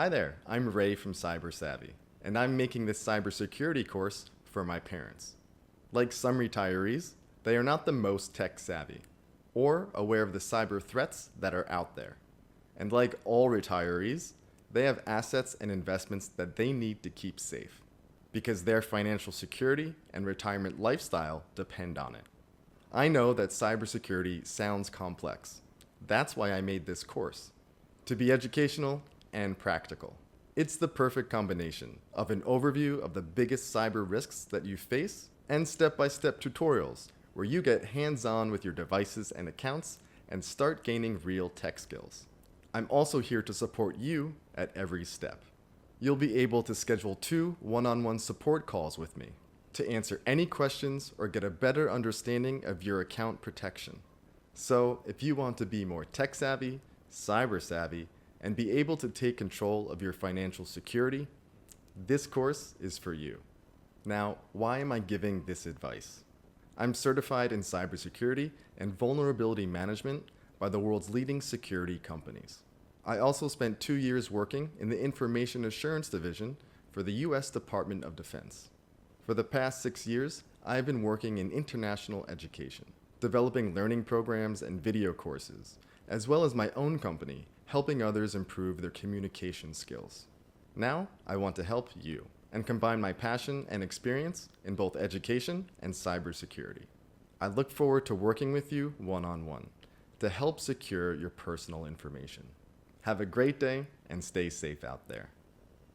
Hi there, I'm Ray from Cyber Savvy, and I'm making this cybersecurity course for my parents. Like some retirees, they are not the most tech savvy or aware of the cyber threats that are out there. And like all retirees, they have assets and investments that they need to keep safe because their financial security and retirement lifestyle depend on it. I know that cybersecurity sounds complex. That's why I made this course, to be educational and practical. It's the perfect combination of an overview of the biggest cyber risks that you face and step-by-step tutorials where you get hands-on with your devices and accounts and start gaining real tech skills. I'm also here to support you at every step. You'll be able to schedule 2 one-on-one support calls with me to answer any questions or get a better understanding of your account protection. So if you want to be more tech savvy, cyber savvy, and be able to take control of your financial security, this course is for you. Now, why am I giving this advice? I'm certified in cybersecurity and vulnerability management by the world's leading security companies. I also spent 2 years working in the Information Assurance Division for the U.S. Department of Defense. For the past 6 years, I've been working in international education, developing learning programs and video courses, as well as my own company, helping others improve their communication skills. Now, I want to help you and combine my passion and experience in both education and cybersecurity. I look forward to working with you one-on-one to help secure your personal information. Have a great day and stay safe out there.